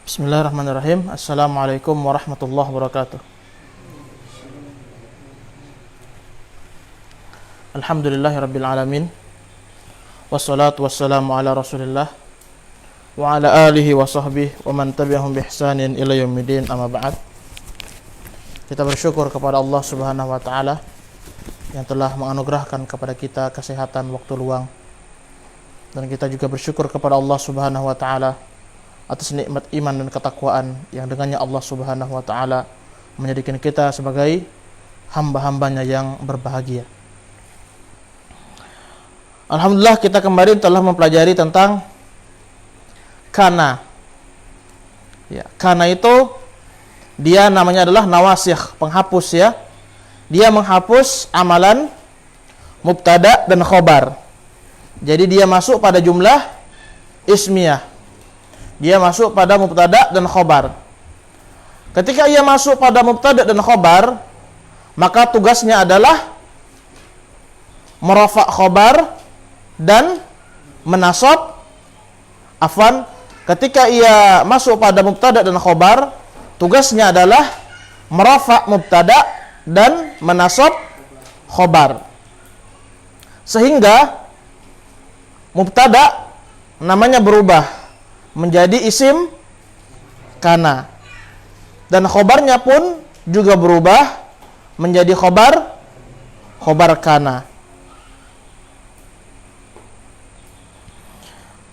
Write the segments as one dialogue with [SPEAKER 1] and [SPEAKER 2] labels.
[SPEAKER 1] Bismillahirrahmanirrahim. Assalamualaikum warahmatullahi wabarakatuh. Alhamdulillahirabbil alamin. Wassalatu wassalamu ala Rasulillah wa ala alihi wa sahbihi wa man tabi'ahum bi ihsanin ila yaumiddin, amma ba'd. Kita bersyukur kepada Allah Subhanahu wa taala yang telah menganugerahkan kepada kita kesehatan, waktu luang. Dan kita juga bersyukur kepada Allah Subhanahu wa taala atas nikmat iman dan ketakwaan yang dengannya Allah Subhanahu wa taala menjadikan kita sebagai hamba-hambanya yang berbahagia. Alhamdulillah, kita kemarin telah mempelajari tentang kana. Ya, kana itu dia namanya adalah nawasikh, penghapus ya. Dia menghapus amalan mubtada dan khobar. Jadi dia masuk pada jumlah ismiyah. Dia masuk pada mubtada dan khobar. Ketika ia masuk pada mubtada dan khobar, maka tugasnya adalah merafa' khobar dan menasab. Ketika ia masuk pada mubtada dan khobar, tugasnya adalah merafa' mubtada dan menasab khobar. Sehingga mubtada namanya berubah menjadi isim kana, dan khobarnya pun juga berubah menjadi khobar kana.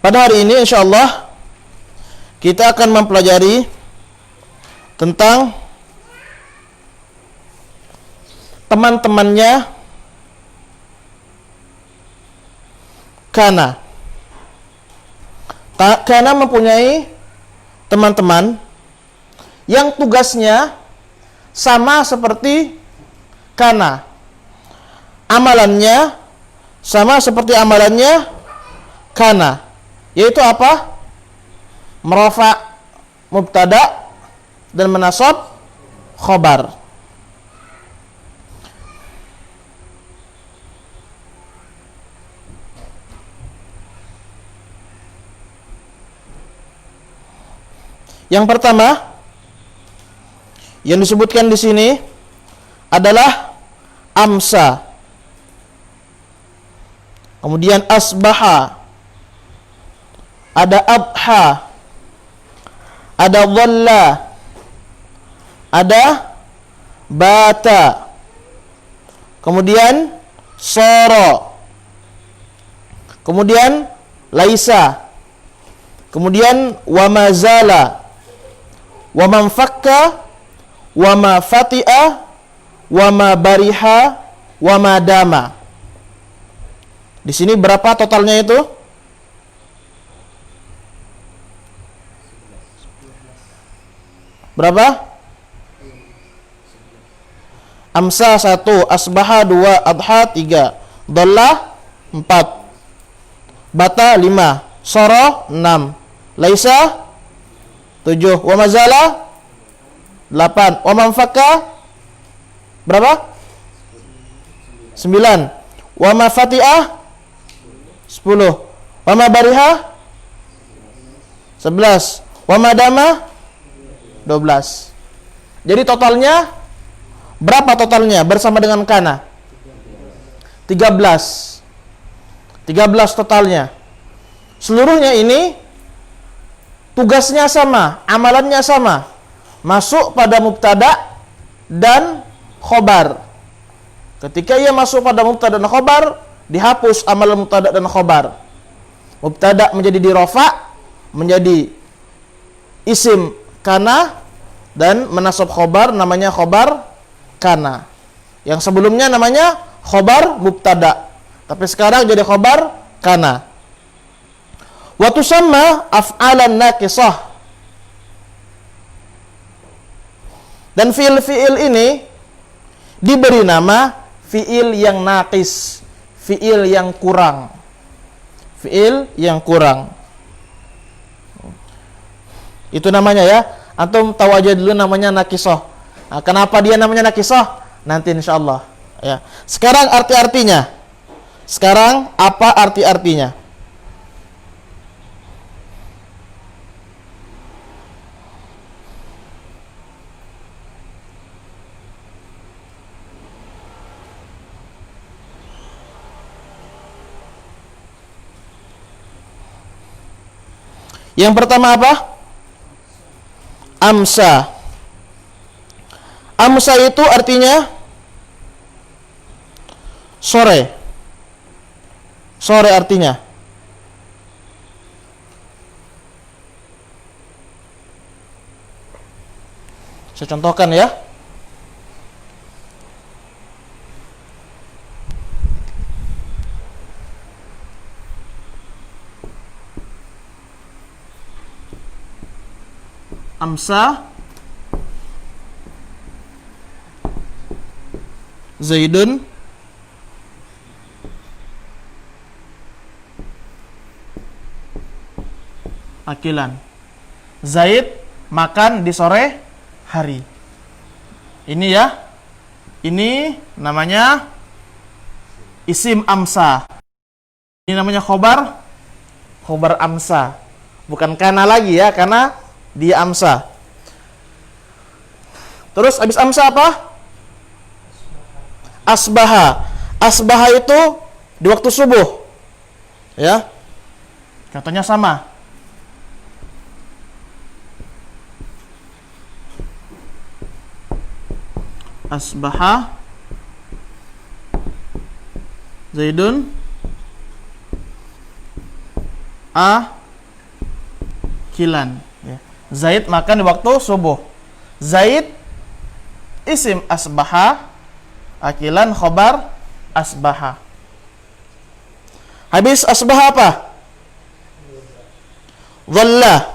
[SPEAKER 1] Pada hari ini insyaallah kita akan mempelajari tentang teman-temannya kana. Kana mempunyai teman-teman yang tugasnya sama seperti kana. Amalannya sama seperti amalannya kana. Yaitu apa? Merafa' mubtada dan menasab khobar. Yang pertama yang disebutkan di sini adalah amsa, kemudian asbaha, ada adha, ada dhalla, ada bata, kemudian sara, kemudian laisa, kemudian wa mazala, wa man fakka, wa ma fati'a, wa ma bariha, wa ma dama. Di sini berapa totalnya itu? Berapa? Amsa 1, asbaha 2, adha 3, dhalla 4, bata 5, sara 6, laisa 7, wa mazala 8, wa man fakka berapa? 9, wa ma fati'ah 10, wa ma bariha 11, wa ma dama 12. Jadi totalnya berapa totalnya bersama dengan kana? 13 totalnya. Seluruhnya ini tugasnya sama, amalannya sama, masuk pada mubtada dan khobar. Ketika ia masuk pada mubtada dan khobar, dihapus amalan mubtada dan khobar. Mubtada menjadi dirafa, menjadi isim kana, dan menasab khobar namanya khobar kana. Yang sebelumnya namanya khobar mubtada, tapi sekarang jadi khobar kana. Wa tusamma af'alan naqisah. Dan fiil-fiil ini diberi nama fiil yang naqis, fiil yang kurang. Fiil yang kurang. Itu namanya ya. Antum tahu aja dulu namanya naqisah. Nah, kenapa dia namanya naqisah? Nanti insyaallah ya. Sekarang arti-artinya. Sekarang apa arti-artinya? Yang pertama apa? Amsa. Amsa itu artinya sore. Sore artinya. Saya contohkan ya. Amsa Zaidun akilan. Zaid makan di sore hari. Ini ya. Ini namanya isim amsa. Ini namanya khobar amsa. Bukan kana lagi ya, karena dia amsa. Terus habis amsa apa? Asbaha. Asbaha itu di waktu subuh. Ya. Contohnya sama. Asbaha Zaidun akilan. Ya. Zaid makan di waktu subuh. Zaid isim asbaha, akilan khobar asbaha. Habis asbaha apa? Dhalla.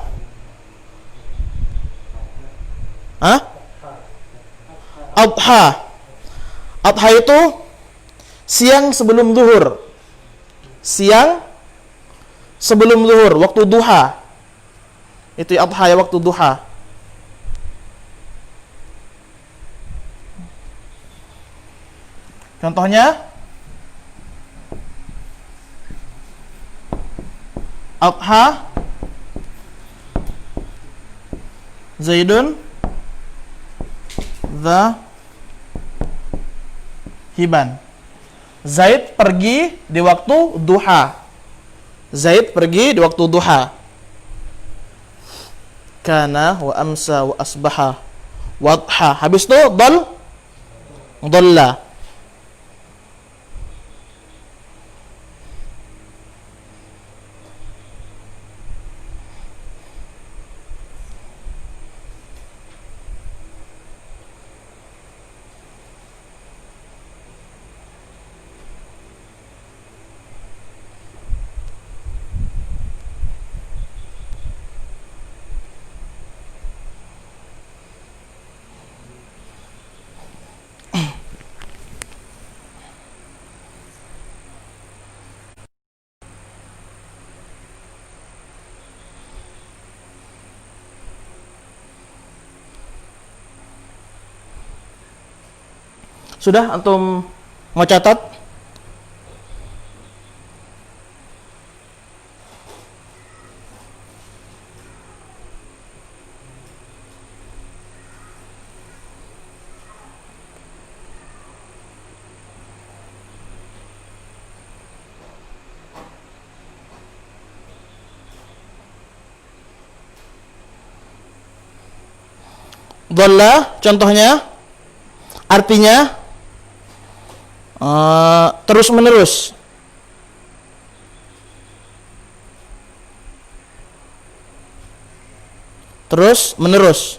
[SPEAKER 1] Hah? Adha. Adha itu siang sebelum zuhur. Siang sebelum zuhur, waktu duha. Itu adha ya, waktu duha. Contohnya adha Zaidun hiban. Zaid pergi di waktu duha. Zaid pergi di waktu duha. Kana wa amsa wa asbaha wa adha. Habis itu dhalla. Sudah antum mau catat? Dhalla contohnya artinya terus menerus. Terus menerus.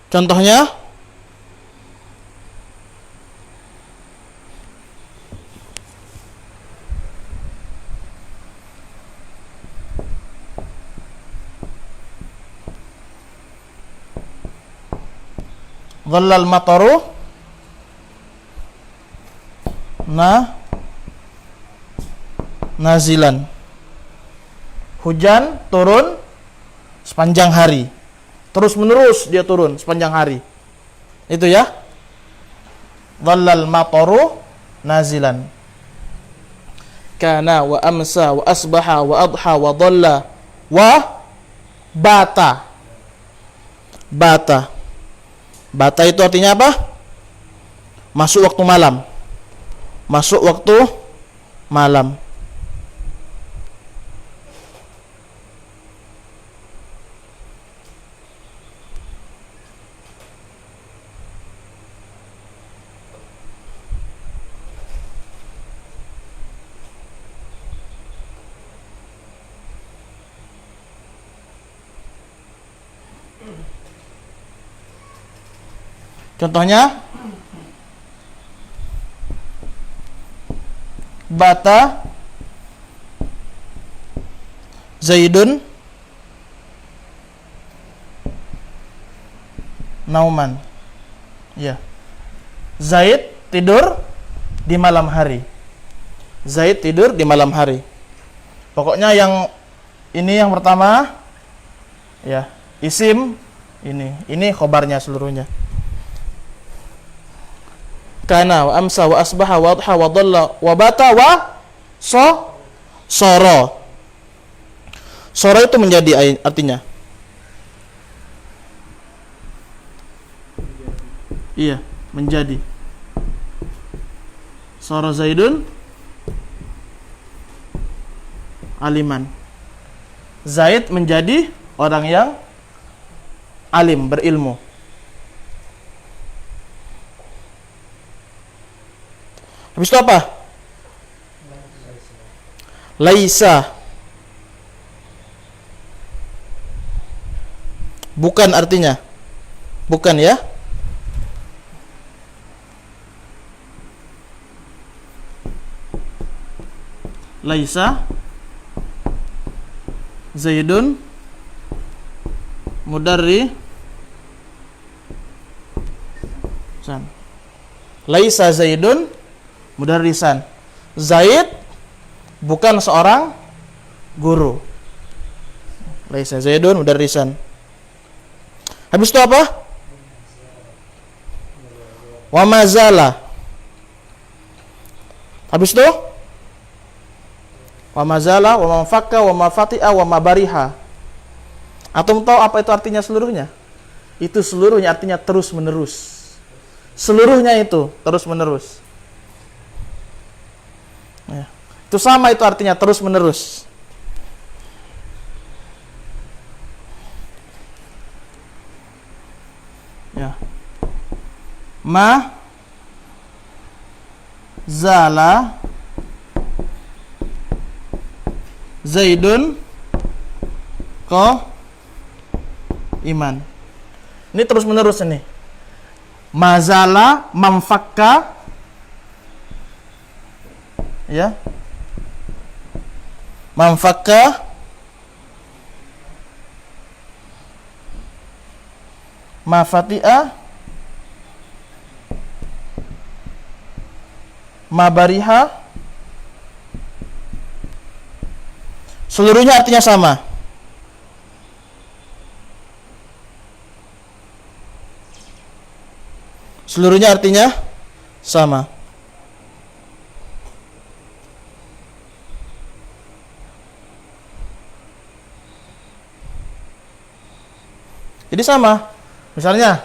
[SPEAKER 1] Contohnya dhallal mataru nazilan. Hujan turun sepanjang hari. Terus menerus dia turun sepanjang hari. Itu ya. Dhallal mataru nazilan. Kana wa amsa wa asbaha wa adha wa dhalla wa bata. Bata. Bata itu artinya apa? Masuk waktu malam. Masuk waktu malam. Contohnya bata Zaidun nauman. Ya. Zaid tidur di malam hari. Zaid tidur di malam hari. Pokoknya yang ini yang pertama ya, isim ini khobarnya seluruhnya. Kana wa amsa wa asbaha wa adha wa dhalla wa bata wa soro. Soro itu menjadi artinya. Iya, menjadi. Soro Zaidun aliman. Zaid menjadi orang yang alim, berilmu. Habis itu apa? Laisa. Bukan artinya. Bukan ya. Laisa Zaidun mudarrisan. Laisa Zaidun mudarrisan. Zaid bukan seorang guru. Laisa Zaidun mudarrisan. Habis itu apa? Wa mazala. Habis itu wa mazala, wa manfakka, wa mafati'a, wa mabariha. Atau tahu apa itu artinya seluruhnya? Itu seluruhnya artinya terus menerus. Seluruhnya itu terus menerus. Ya. Itu sama, itu artinya terus menerus. Ya. Ma zala Zaidun ko iman. Ini terus menerus ini. Mazala mamfakka, ya, mamfakka, mafati'a, mabariha. Seluruhnya artinya sama. Seluruhnya artinya sama. Jadi sama. Misalnya,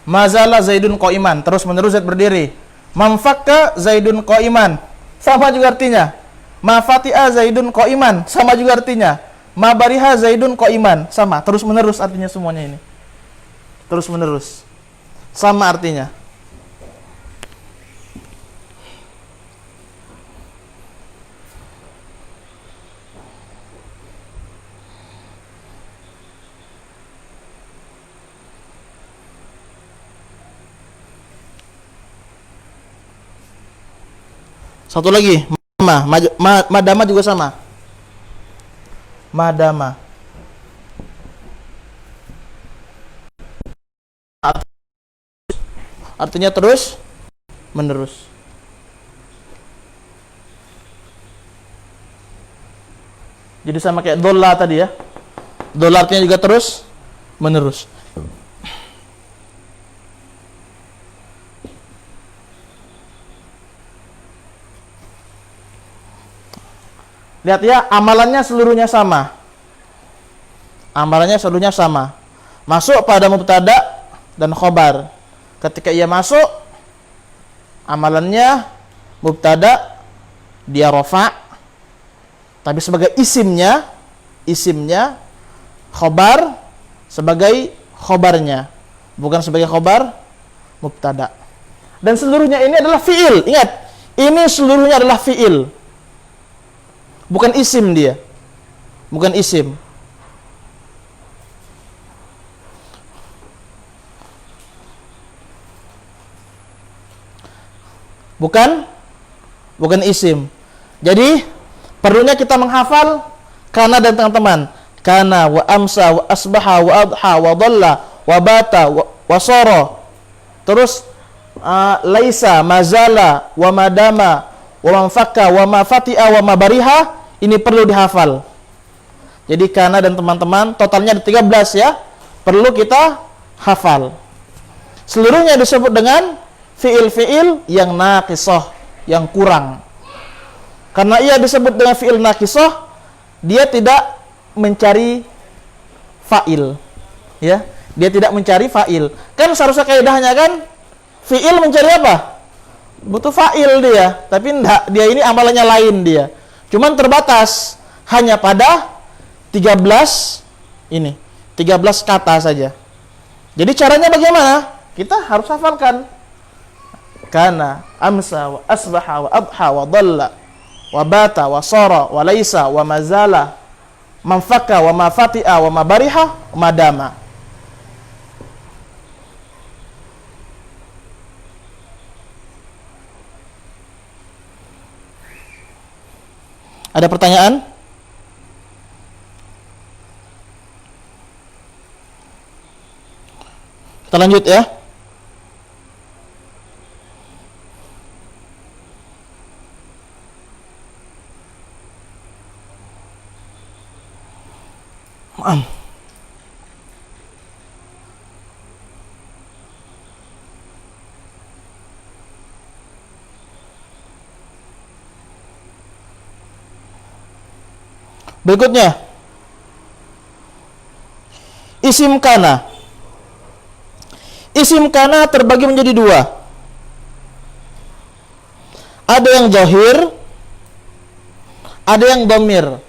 [SPEAKER 1] mazala Zaidun qa'iman, terus menerus Zaid berdiri. Mamfakka Zaidun qa'iman, sama juga artinya. Mafati'a Zaidun qa'iman, sama juga artinya. Mabariha Zaidun qa'iman, sama, terus menerus artinya semuanya ini. Terus menerus. Sama artinya. Satu lagi, madama juga sama. Madama. Artinya terus menerus. Jadi sama kayak dola tadi ya. Dola artinya juga terus menerus. Lihat ya, amalannya seluruhnya sama. Amalannya seluruhnya sama. Masuk pada mubtada dan khobar. ketika ia masuk, amalannya mubtada, dia rafa, tapi sebagai isimnya khobar, sebagai khobarnya, bukan sebagai khobar mubtada. Dan seluruhnya ini adalah fi'il. Ingat, ini seluruhnya adalah fi'il, bukan isim dia, bukan isim. Bukan isim. Jadi perlunya kita menghafal kana dan teman-teman. Kana wa amsa wa asbaha wa adha wa dhalla wa bata wa sara. Terus laisa mazala wa madama wa manfaka wa ma fati'a wa ma bariha, ini perlu dihafal. Jadi kana dan teman-teman totalnya ada 13 ya. Perlu kita hafal. Seluruhnya disebut dengan fi'il-fi'il yang naqisah, yang kurang. Karena ia disebut dengan fi'il naqisah, dia tidak mencari fa'il. Ya, dia tidak mencari fa'il. Kan seharusnya kaidahnya kan fi'il mencari apa? Butuh fa'il dia, tapi enggak, dia ini amalannya lain dia. Cuman terbatas hanya pada 13 kata saja. Jadi caranya bagaimana? Kita harus hafalkan. Kana, amsa, wa asbaha, wa adha, wa dhalla, wa bata, wa sara, wa laisa, wa mazala, manfaka, wa ma fati'a, wa ma bariha, wa madama. Ada pertanyaan? Kita lanjut ya. Berikutnya, isim kana. Isim kana terbagi menjadi dua. Ada yang zahir, ada yang dhamir.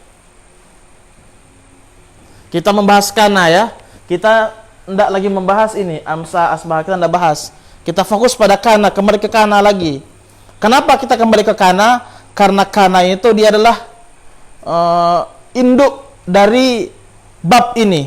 [SPEAKER 1] Kita membahas kana ya. Kita tidak lagi membahas ini amsa, asbah, kita tidak bahas. Kita fokus pada kana, kembali ke kana lagi. Kenapa kita kembali ke kana? Karena kana itu dia adalah induk dari bab ini,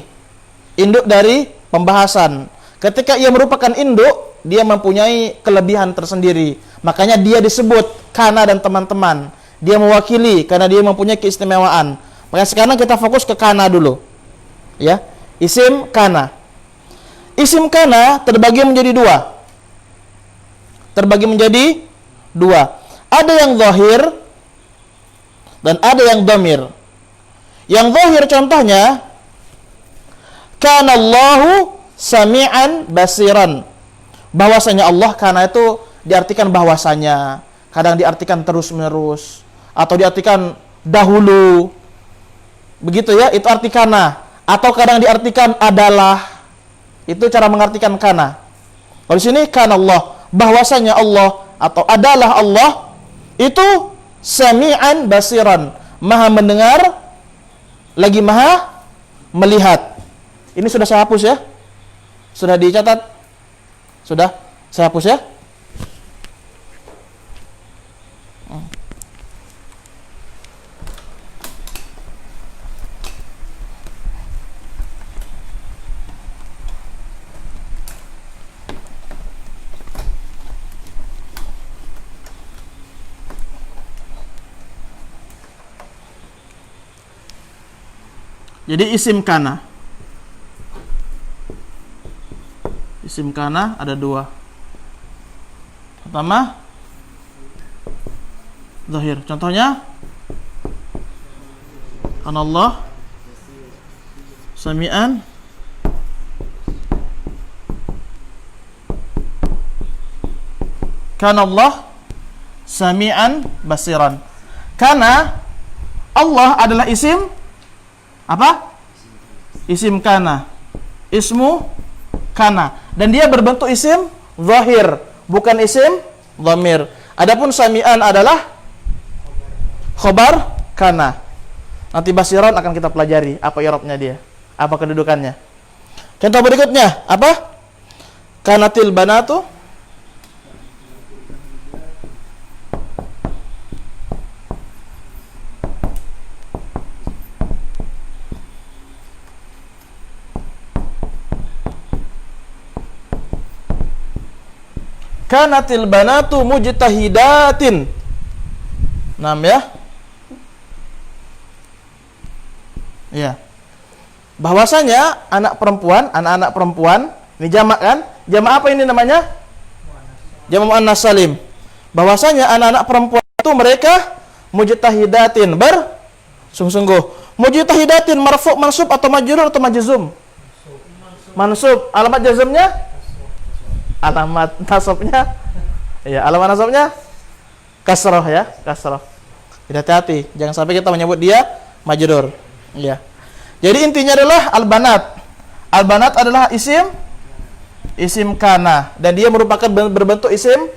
[SPEAKER 1] induk dari pembahasan. Ketika ia merupakan induk, dia mempunyai kelebihan tersendiri. Makanya dia disebut kana dan teman-teman. Dia mewakili karena dia mempunyai keistimewaan. Maka sekarang kita fokus ke kana dulu. Ya, isim kana. Isim kana terbagi menjadi dua. Ada yang zahir dan ada yang dhamir. Yang zahir contohnya kana Allahu sami'an basiran. Bahwasanya Allah, kana itu diartikan bahwasanya, kadang diartikan terus-menerus atau diartikan dahulu. Begitu ya, itu arti kana. Atau kadang diartikan adalah. Itu cara mengartikan kana. Kalau di sini kana Allah, bahwasanya Allah atau adalah Allah itu sami'an basiran, maha mendengar lagi maha melihat. Ini sudah saya hapus ya. Sudah dicatat? Sudah saya hapus ya. Jadi isim kana. Isim kana ada dua. Pertama, zahir. Contohnya, kana Allah sami'an kana Allah sami'an basiran. Kana Allah adalah isim apa? Isim kana. Ismu kana. Dan dia berbentuk isim zahir, bukan isim dhamir. Adapun sami'an adalah khobar kana. Nanti basiron akan kita pelajari apa i'rabnya dia, apa kedudukannya. Contoh berikutnya apa? Kanatil banatu kanatil banatu mujtahidatin. Nam ya. Ya. Bahwasanya anak-anak perempuan, ini jamak kan? Jamak apa ini namanya? Jamak muannas salim. Bahwasanya anak-anak perempuan itu mereka mujtahidatin, bersungguh-sungguh. Mujtahidatin marfu' mansub atau majrur atau majzum? Mansub. Alamat jazmnya? Alamat nasabnya? Ya, alamat nasabnya kasrah ya, kasrah. Hati-hati, jangan sampai kita menyebut dia majrur. Ya. Jadi intinya adalah al-banat. Al-banat adalah isim kana dan dia merupakan berbentuk isim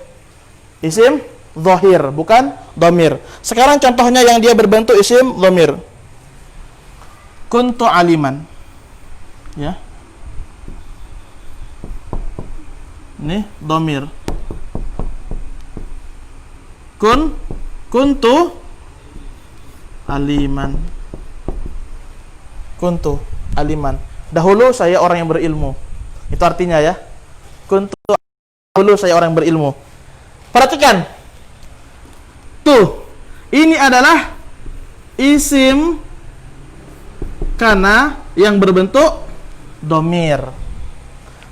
[SPEAKER 1] zahir, bukan dhamir. Sekarang contohnya yang dia berbentuk isim dhamir. Kuntu aliman. Ya. Ini dhamir. Kuntu aliman. Kuntu aliman. Dahulu saya orang yang berilmu. Itu artinya ya. Kuntu dahulu saya orang yang berilmu. Perhatikan. Tuh. Ini adalah isim kana yang berbentuk dhamir.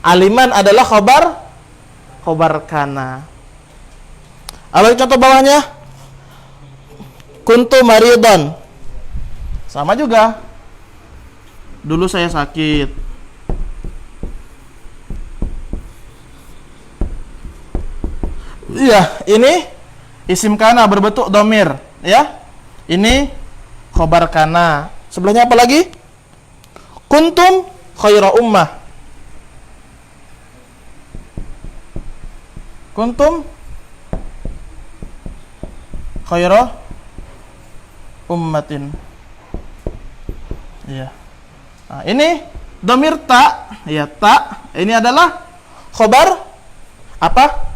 [SPEAKER 1] Aliman adalah khobar kana. Apa contoh bawahnya? Kuntu maridon. Sama juga. Dulu saya sakit. Iya, ini isim kana berbentuk dhamir, ya. Ini khobar kana. Sebelahnya apa lagi? Kuntum khaira ummah. Kuntum khaira ummatin. Iya. Nah, ini dhamir ta, ya ta. Ini adalah khobar apa?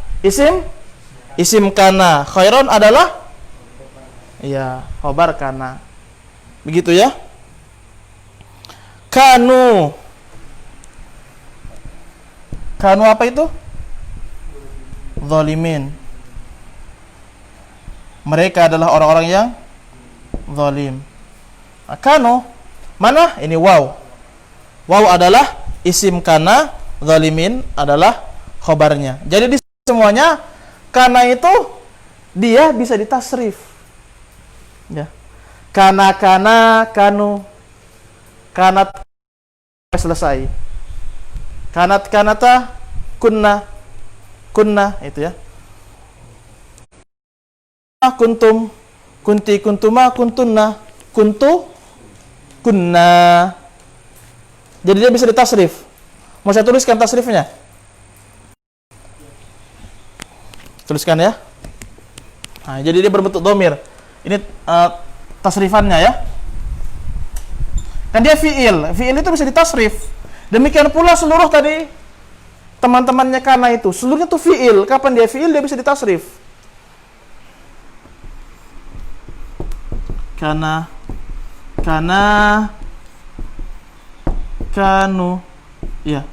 [SPEAKER 1] Isim kana. Khairon adalah ya, khobar kana. Begitu ya. Kanu apa itu? Zalimin. Mereka adalah orang-orang yang zalim. Kanu mana? Ini waw. Waw adalah isim kana, zalimin adalah khobarnya. Jadi di semuanya kana itu dia bisa ditasrif. Ya. Kana kanu. Kanat selesai. Kanata kunna itu ya. Kuntum kunti kuntuma kuntunna kunna. Jadi dia bisa ditasrif. Mau saya tuliskan tasrifnya? Tuliskan ya. Nah, jadi dia berbentuk dhamir. Ini tasrifannya ya. Kan dia fi'il. Fi'il itu bisa ditasrif. Demikian pula seluruh tadi teman-temannya kana itu, seluruhnya itu fi'il. Kapan dia fi'il dia bisa ditasrif. Kana kanu. Iya.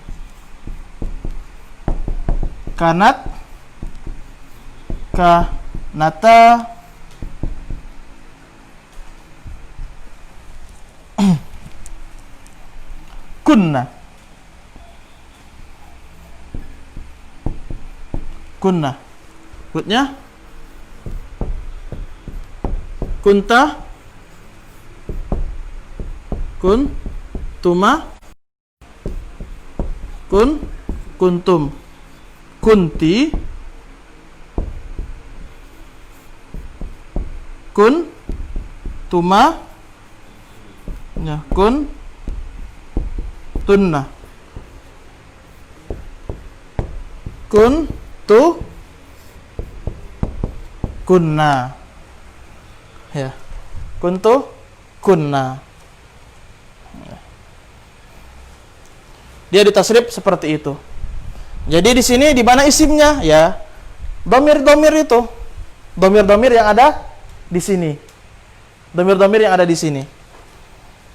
[SPEAKER 1] Kanat kanata kunna. Berikutnya kunta kuntuma kuntum kunti kuntuma ya tunna kuntu, kunna. Ya. Kuntu, kunna. Dia ditasrif seperti itu. Jadi di sini di mana isimnya? Ya, domir-domir itu, domir-domir yang ada di sini, domir-domir yang ada di sini.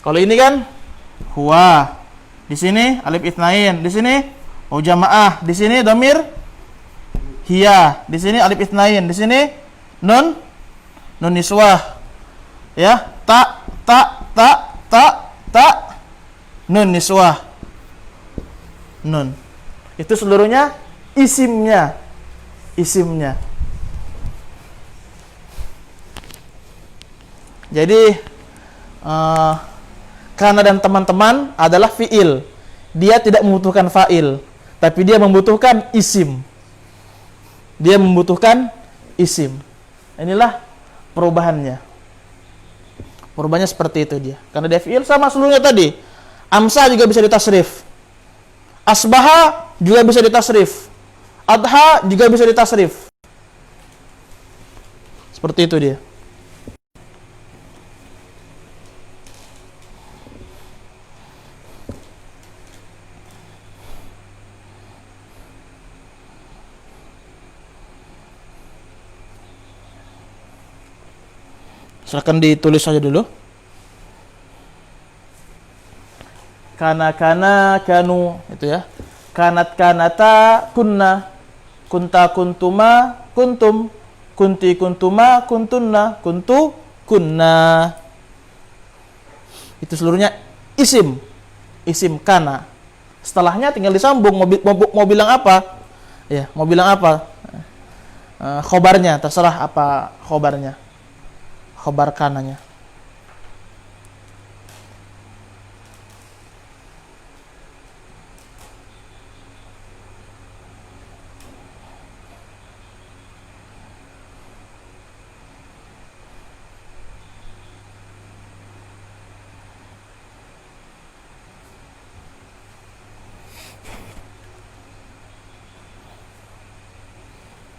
[SPEAKER 1] Kalau ini kan huwa, di sini alif itsnain, di sini jamaah, di sini domir hiya, di sini alif itsnain, di sini nun niswah, ya, ta nun niswah, nun. Itu seluruhnya isimnya. Jadi kana dan teman-teman adalah fiil. Dia tidak membutuhkan fa'il, tapi dia membutuhkan isim. Dia membutuhkan isim. Inilah perubahannya. Perubahannya seperti itu dia. Karena dia fiil sama seluruhnya tadi. Amsa juga bisa ditasrif. Asbaha juga bisa ditasrif. Adha juga bisa ditasrif. Seperti itu dia. Silakan ditulis saja dulu. Kana, kanu, itu ya. Kanat, kanata, kunna. Kunta, kuntuma, kuntum. Kunti, kuntuma, kuntunna. Kuntu, kunna. Itu seluruhnya isim. Isim kana. Setelahnya tinggal disambung. Mau bilang apa? Ya, mau bilang apa? Khobarnya, terserah apa khobarnya. Khobar kananya.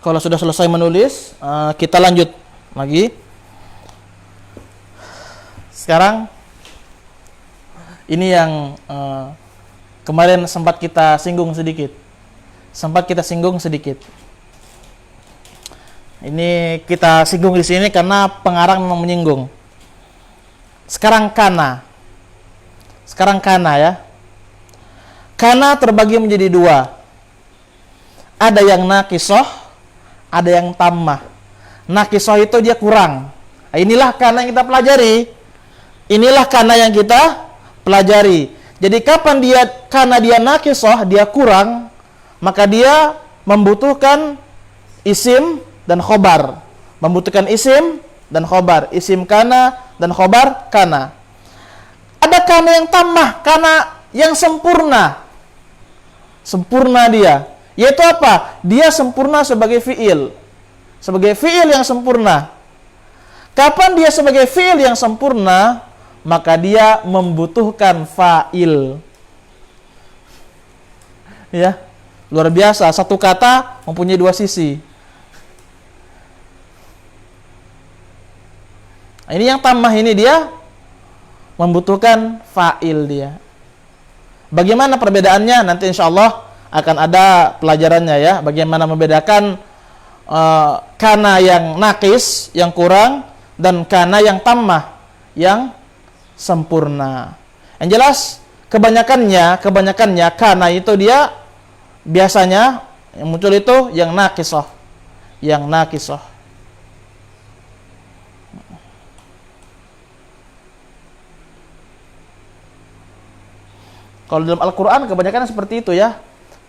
[SPEAKER 1] Kalau sudah selesai menulis, kita lanjut lagi. Sekarang ini yang kemarin sempat kita singgung sedikit. Ini kita singgung di sini karena pengarang memang menyinggung. Sekarang kana ya. Kana terbagi menjadi dua. Ada yang naqisoh, ada yang tammah. Naqisoh itu dia kurang. Nah, inilah kana yang kita pelajari. Inilah kana yang kita pelajari. Jadi kapan kana dia naqisoh, dia kurang, maka dia membutuhkan isim dan khobar. Membutuhkan isim dan khobar. Isim kana dan khobar kana. Ada kana yang tammah, kana yang sempurna. Sempurna dia. Yaitu apa? Dia sempurna sebagai fiil. Sebagai fiil yang sempurna. Kapan dia sebagai fiil yang sempurna? Maka dia membutuhkan fa'il. Ya, luar biasa. Satu kata mempunyai dua sisi. Ini yang tammah ini dia membutuhkan fa'il dia. Bagaimana perbedaannya? Nanti insya Allah akan ada pelajarannya ya. Bagaimana membedakan kana yang naqis, yang kurang, dan kana yang tammah, yang sempurna. Yang jelas kebanyakannya kana itu dia biasanya yang muncul itu yang naqisoh. Kalau dalam Al-Qur'an kebanyakan seperti itu ya.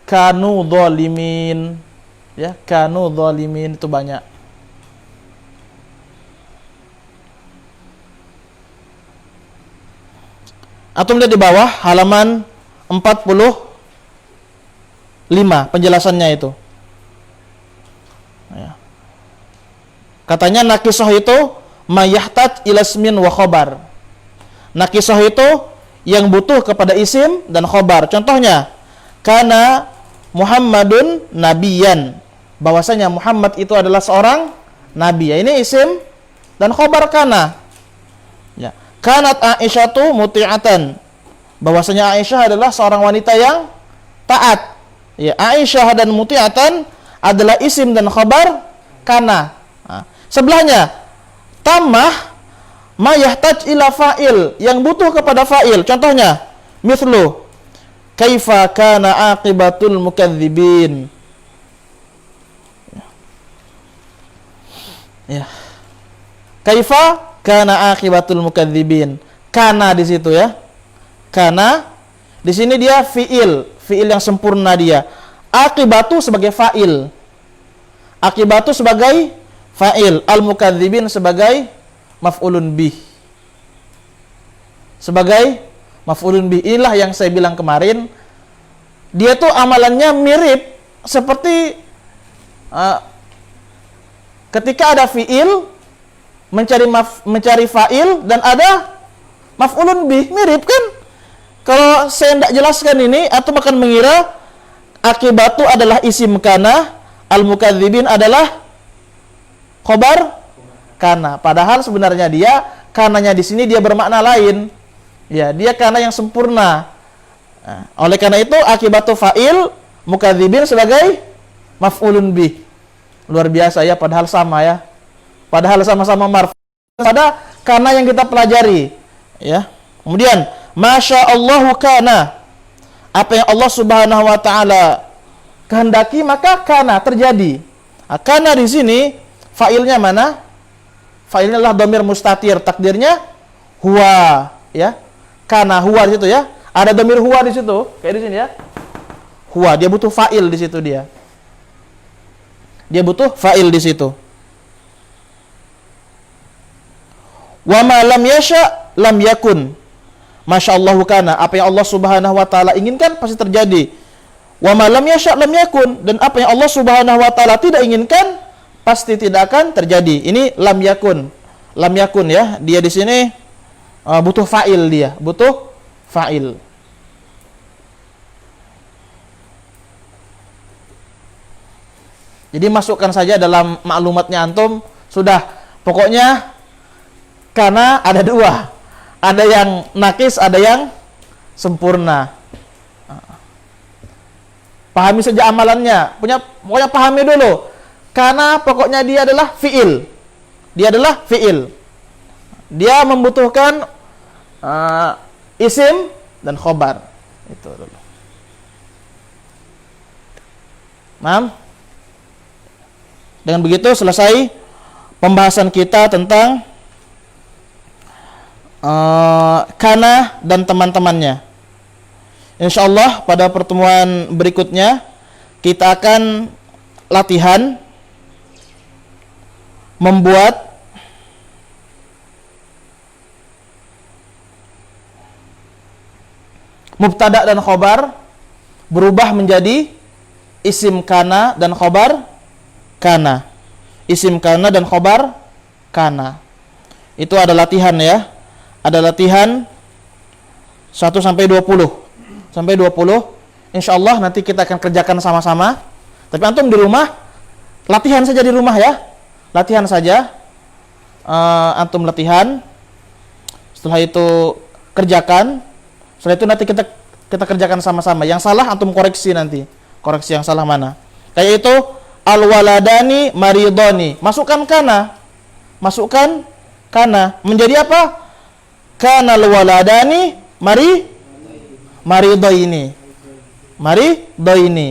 [SPEAKER 1] Kanu dzalimin. Ya, kanu dzalimin itu banyak. Atau melihat di bawah halaman 45 penjelasannya itu. Ya. Katanya naqisoh itu mayahtaj ila ismin wa khobar. Naqisoh itu yang butuh kepada isim dan khobar. Contohnya, kana Muhammadun nabiyan, bahwasanya Muhammad itu adalah seorang nabi. Ya, ini isim dan khobar kana. Ya. Kanat Aisyatu muti'atan, bahwasanya Aisyah adalah seorang wanita yang taat. Ya, Aisyah dan muti'atan adalah isim dan khobar kana. Nah, sebelahnya tamah ma yahtaj ila fa'il, yang butuh kepada fa'il. Contohnya mithlu kaifa kana aqibatul mukadzibin. Ya. Kaifa kana aqibatul mukadzibin. Kana di situ ya. Kana di sini dia fiil yang sempurna dia. Aqibatu sebagai fa'il. Aqibatu sebagai fa'il, al-mukadzibin sebagai maf'ulun bih. Sebagai maf'ulun bih. Inilah yang saya bilang kemarin, dia tuh amalannya mirip seperti ketika ada fi'il mencari fa'il dan ada maf'ulun bih, mirip kan? Kalau saya tidak jelaskan ini, atau akan mengira akibatu adalah isim kana, al-mukadzibin adalah khobar kana. Padahal sebenarnya dia kananya di sini dia bermakna lain. Ya, dia kana yang sempurna. Nah, oleh karena itu akibatu fa'il, mukadzibin sebagai maf'ulun bih. Luar biasa ya, padahal sama ya. Padahal sama-sama marfu. Pada kana yang kita pelajari. Ya. Kemudian Masya Allahu kana, apa yang Allah Subhanahu wa taala kehendaki maka kana terjadi. Nah, kana di sini fa'ilnya mana? Fa'ilnya adalah dhamir mustatir, takdirnya huwa, ya. Kana huwa di situ ya. Ada dhamir huwa di situ, kayak di sini ya. Huwa, dia butuh fa'il di situ dia. Dia butuh fa'il di situ. Wa ma lam yasha lam yakun. Masya Allahu kana, apa yang Allah Subhanahu wa taala inginkan pasti terjadi. Wa ma lam yasha lam yakun, dan apa yang Allah Subhanahu wa taala tidak inginkan pasti tidak akan terjadi. Ini lam yakun. Lam yakun ya, dia di sini butuh fa'il, dia butuh fa'il. Jadi masukkan saja dalam maklumatnya antum, sudah. Pokoknya karena ada dua, ada yang nakis, ada yang sempurna. Pahami saja amalannya, pokoknya pahami dulu. Karena pokoknya dia adalah fi'il. Dia adalah fi'il. Dia membutuhkan isim dan khobar. Itu dulu. Paham? Dengan begitu selesai pembahasan kita tentang kana dan teman-temannya. Insyaallah pada pertemuan berikutnya kita akan latihan membuat mubtada dan khobar berubah menjadi isim kana dan khobar kana. Isim kana dan khobar kana. Itu ada latihan ya. Ada latihan 1 sampai 20. Sampai 20. Insyaallah nanti kita akan kerjakan sama-sama. Tapi antum di rumah latihan saja di rumah ya. Latihan saja. Antum latihan. Setelah itu kerjakan. Setelah itu nanti kita kerjakan sama-sama. Yang salah antum koreksi nanti. Koreksi yang salah mana. Kayak itu al-waladani maridoni. Masukkan kana. Masukkan kana. Menjadi apa? Kana al-waladani maridoini. Maridoini.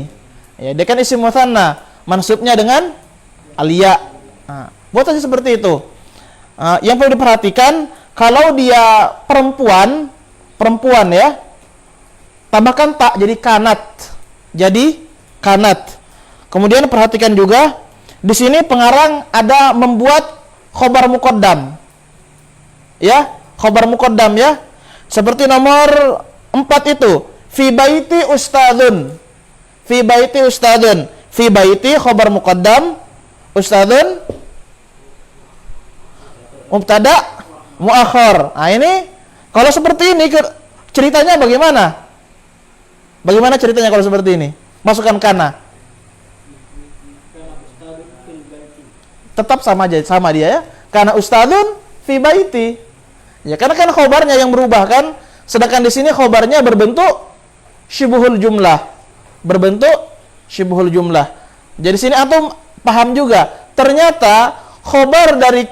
[SPEAKER 1] Ya, dia kan isim mutsanna. Mansubnya dengan al-ya. Nah, buat aja seperti itu. Yang perlu diperhatikan, kalau dia perempuan ya, tambahkan tak jadi kanat. Jadi kanat. Kemudian perhatikan juga di sini pengarang ada membuat khobar muqaddam. Ya, khobar muqaddam ya. Seperti nomor 4 itu, fi baiti ustadzun. Fi baiti ustadzun. Fi baiti khobar muqaddam, ustadzun mubtada muakhar. Nah, ini kalau seperti ini ceritanya bagaimana? Bagaimana ceritanya kalau seperti ini? Masukkan kana. Tetap sama aja, sama dia ya. Kana ustadzun fi baiti. Ya, karena kan khobarnya yang berubah kan. Sedangkan di sini khobarnya berbentuk syibhul jumlah. Berbentuk syibhul jumlah. Jadi sini antum paham juga. Ternyata khobar dari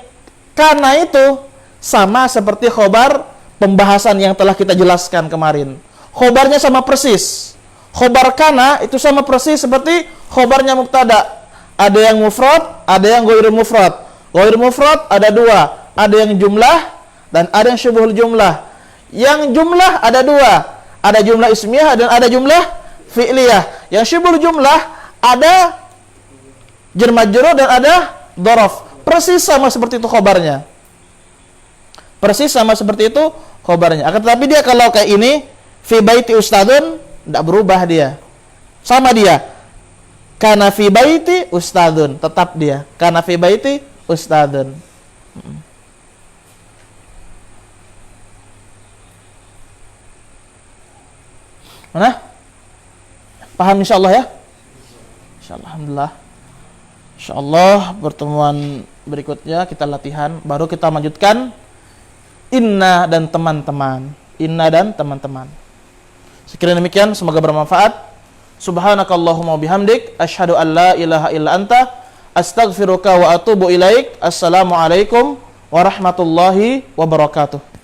[SPEAKER 1] kana itu sama seperti khobar pembahasan yang telah kita jelaskan kemarin. Khobarnya sama persis. Khobar kana itu sama persis seperti khobarnya mubtada. Ada yang mufrad, ada yang ghairul mufrad. Ghairul mufrad ada dua, ada yang jumlah dan ada yang syubhul jumlah. Yang jumlah ada dua, ada jumlah ismiyah dan ada jumlah fi'liyah. Yang syubhul jumlah ada jar majrur dan ada dhorof. Persis sama seperti itu khobarnya. Persis sama seperti itu khobarnya. Akan tetapi dia kalau kayak ini fi baiti ustadzun, tidak berubah dia. Sama dia. Kana fi baiti ustadzun, tetap dia. Kana fi baiti ustadzun. Mana? Paham insyaallah ya? Insyaallah, alhamdulillah. Insyaallah pertemuan berikutnya kita latihan, baru kita lanjutkan inna dan teman-teman. Inna dan teman-teman. Sekiranya demikian, semoga bermanfaat. Subhanakallahumma bihamdik asyhadu an la ilaha illa anta astaghfiruka wa atubu ilaik. Assalamualaikum warahmatullahi wabarakatuh.